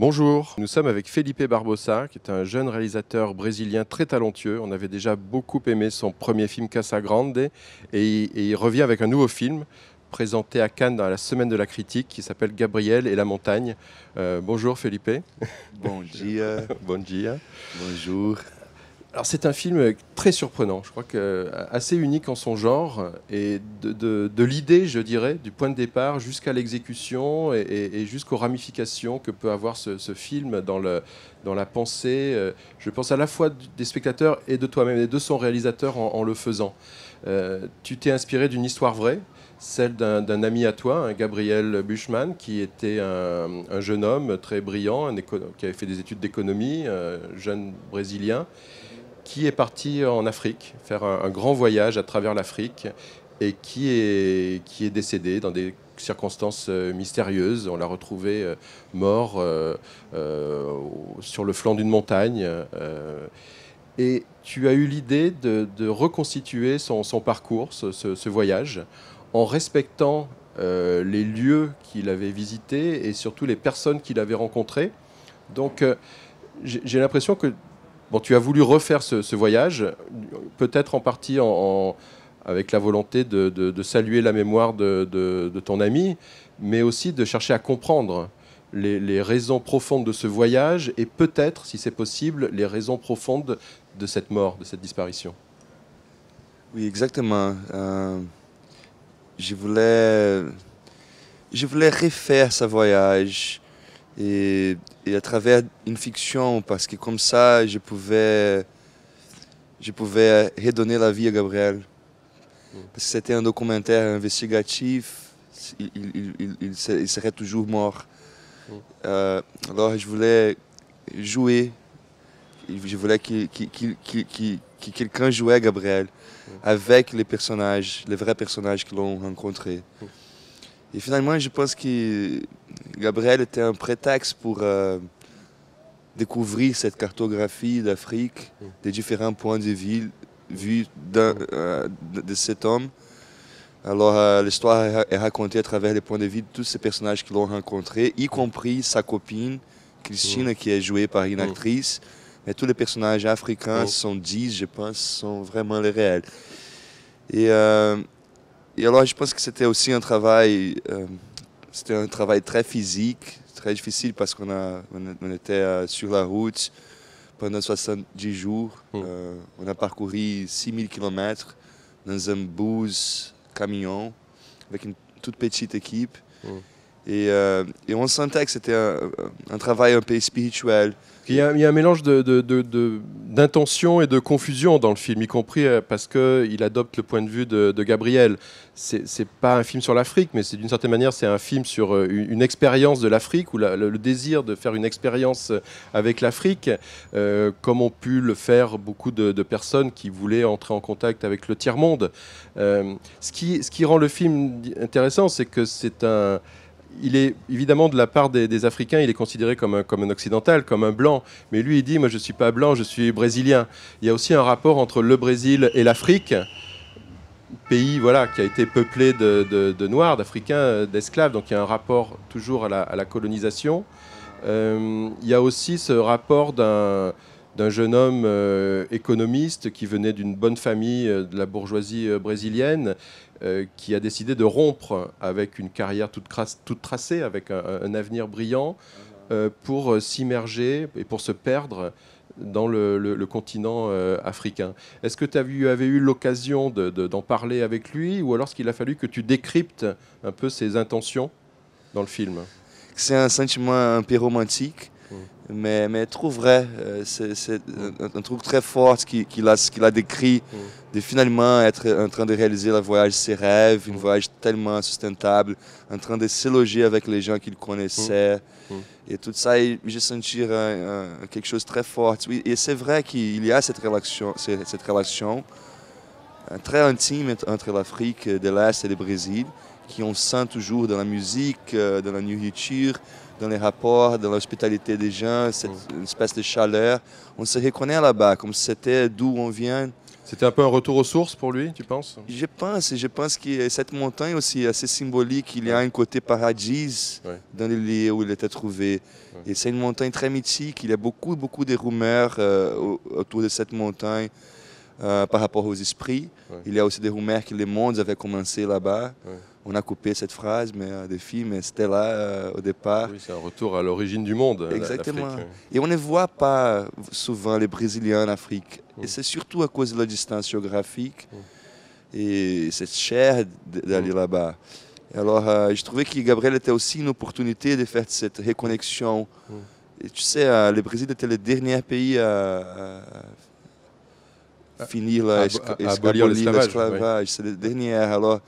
Bonjour, nous sommes avec Felipe Barbosa, qui est un jeune réalisateur brésilien très talentueux. On avait déjà beaucoup aimé son premier film Casa Grande et il revient avec un nouveau film présenté à Cannes dans la semaine de la critique qui s'appelle Gabriel et la montagne. Bonjour Felipe. Bom dia. Bon dia. Bonjour. Alors c'est un film très surprenant, je crois que assez unique en son genre, et de l'idée, je dirais, du point de départ jusqu'à l'exécution et jusqu'aux ramifications que peut avoir ce film dans la pensée. Je pense à la fois des spectateurs et de toi-même, et de son réalisateur en le faisant. Tu t'es inspiré d'une histoire vraie, celle d'un ami à toi, un Gabriel Buchmann, qui était un jeune homme très brillant, qui avait fait des études d'économie, jeune brésilien, qui est parti en Afrique, faire un grand voyage à travers l'Afrique, et qui est décédé dans des circonstances mystérieuses. On l'a retrouvé mort sur le flanc d'une montagne. Et tu as eu l'idée de reconstituer son parcours, ce voyage, en respectant les lieux qu'il avait visités et surtout les personnes qu'il avait rencontrées. Donc j'ai l'impression que bon, tu as voulu refaire ce voyage, peut-être en partie avec la volonté de saluer la mémoire de ton ami, mais aussi de chercher à comprendre les raisons profondes de ce voyage et peut-être, si c'est possible, les raisons profondes de cette mort, de cette disparition. Oui, exactement. Je voulais refaire ce voyage et à travers une fiction, parce que comme ça, je pouvais redonner la vie à Gabriel. Parce que c'était un documentaire investigatif, il serait toujours mort. Alors je voulais jouer, je voulais que quelqu'un jouait Gabriel avec les personnages, les vrais personnages que l'on rencontrait. Et finalement, je pense que Gabriel était un prétexte pour découvrir cette cartographie d'Afrique, des différents points de vue de cet homme. Alors, l'histoire est racontée à travers les points de vue de tous ces personnages que l'on rencontrés, y compris sa copine, Christine, qui est jouée par une actrice. Mais tous les personnages africains sont 10, je pense, sont vraiment les réels. Et alors, je pense que c'était aussi un travail très physique, très difficile parce on était sur la route pendant 70 jours. On a parcouru 6000 km dans un bus camion avec une toute petite équipe. Et on sentait que c'était un travail un peu spirituel. Il y a un mélange d'intention et de confusion dans le film, y compris parce qu'il adopte le point de vue de Gabriel. C'est pas un film sur l'Afrique, mais d'une certaine manière, c'est un film sur une expérience de l'Afrique, ou le désir de faire une expérience avec l'Afrique, comme ont pu le faire beaucoup de personnes qui voulaient entrer en contact avec le tiers-monde. Ce qui rend le film intéressant, c'est que il est évidemment de la part des Africains, il est considéré comme un occidental, comme un blanc. Mais lui, il dit, moi je ne suis pas blanc, je suis brésilien. Il y a aussi un rapport entre le Brésil et l'Afrique, pays voilà, qui a été peuplé de Noirs, d'Africains, d'esclaves. Donc il y a un rapport toujours à la colonisation. Il y a aussi ce rapport d'un jeune homme économiste qui venait d'une bonne famille de la bourgeoisie brésilienne, qui a décidé de rompre avec une carrière toute tracée, avec un avenir brillant, pour s'immerger et pour se perdre dans le continent africain. Est-ce que tu avais eu l'occasion d'en parler avec lui, ou alors est-ce qu'il a fallu que tu décryptes un peu ses intentions dans le film? C'est un sentiment un peu romantique, mais trop vrai. C'est un truc très fort qu'il a décrit, de finalement être en train de réaliser le voyage de ses rêves, un voyage tellement sustentable, en train de s'éloger avec les gens qu'il connaissait. Et tout ça, j'ai senti quelque chose de très fort. Et c'est vrai qu'il y a cette relation très intime entre l'Afrique de l'Est et le Brésil, qu'on sent toujours dans la musique, dans la nourriture, dans les rapports, dans l'hospitalité des gens, cette espèce de chaleur. On se reconnaît là-bas, comme si c'était d'où on vient. C'était un peu un retour aux sources pour lui, tu penses? Je pense que cette montagne aussi est assez symbolique. Il y a un côté paradis dans les lieux où il était trouvé. Et c'est une montagne très mythique. Il y a beaucoup, beaucoup de rumeurs autour de cette montagne par rapport aux esprits. Il y a aussi des rumeurs que le monde avait commencé là-bas. On a coupé cette phrase des films, mais c'était là au départ. Oui, c'est un retour à l'origine du monde. Exactement. Et on ne voit pas souvent les Brésiliens en Afrique. Et c'est surtout à cause de la distance géographique. Et c'est cher d'aller là-bas. Alors, je trouvais que Gabriel était aussi une opportunité de faire cette reconnexion. Et tu sais, le Brésil était le dernier pays à finir abolir l'esclavage. C'est le dernier. Alors,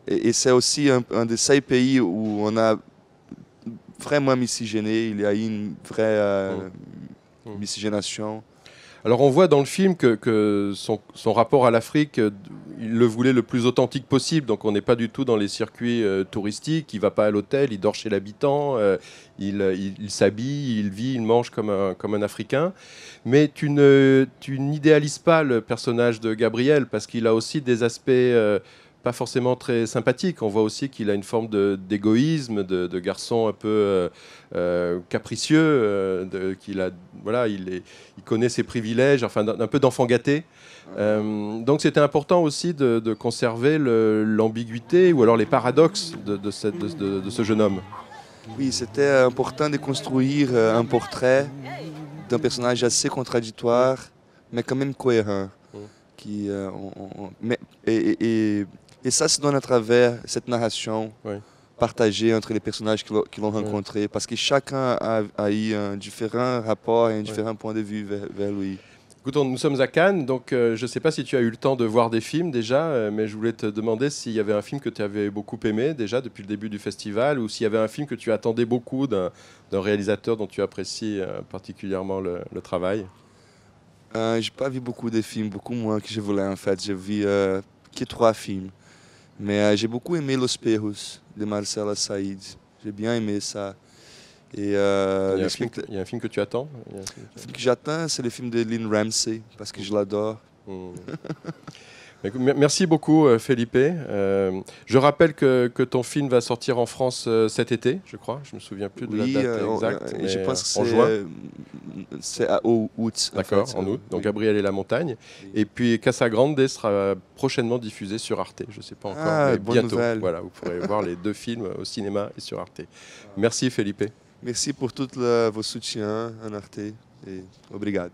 et c'est aussi un de ces pays où on a vraiment miscigené. Il y a eu une vraie miscigénation. Alors on voit dans le film que son rapport à l'Afrique, il le voulait le plus authentique possible. Donc on n'est pas du tout dans les circuits touristiques. Il ne va pas à l'hôtel, il dort chez l'habitant, il s'habille, il vit, il mange comme un Africain. Mais tu n'idéalises pas le personnage de Gabriel parce qu'il a aussi des aspects pas forcément très sympathiques. On voit aussi qu'il a une forme d'égoïsme, de garçon un peu capricieux, il connaît ses privilèges, enfin d'un peu d'enfant gâté. Donc c'était important aussi de conserver l'ambiguïté ou alors les paradoxes de ce jeune homme. Oui, c'était important de construire un portrait d'un personnage assez contradictoire, mais quand même cohérent. Et ça se donne à travers cette narration partagée entre les personnages qui l'ont rencontré, parce que chacun a eu un différent rapport et un différent point de vue vers lui. Écoute, nous sommes à Cannes, donc je ne sais pas si tu as eu le temps de voir des films déjà, mais je voulais te demander s'il y avait un film que tu avais beaucoup aimé déjà depuis le début du festival, ou s'il y avait un film que tu attendais beaucoup d'un réalisateur dont tu apprécies particulièrement le travail. Je n'ai pas vu beaucoup de films, beaucoup moins que je voulais en fait. J'ai vu que 3 films. Mais j'ai beaucoup aimé Los Perros, de Marcela Said. J'ai bien aimé ça. Et, il y a un film que tu attends? Le film que j'attends, c'est le film de Lynn Ramsey, parce que je l'adore. Merci beaucoup, Felipe. Je rappelle que ton film va sortir en France cet été, je crois. Je ne me souviens plus de la date exacte. Je pense que en juin. C'est au août. D'accord, en août. Donc Gabriel et la montagne. Et puis Casa Grande sera prochainement diffusé sur Arte. Je ne sais pas encore, mais bientôt. Voilà, vous pourrez voir les 2 films au cinéma et sur Arte. Merci, Felipe. Merci pour tout vos soutiens en Arte. Et obrigado.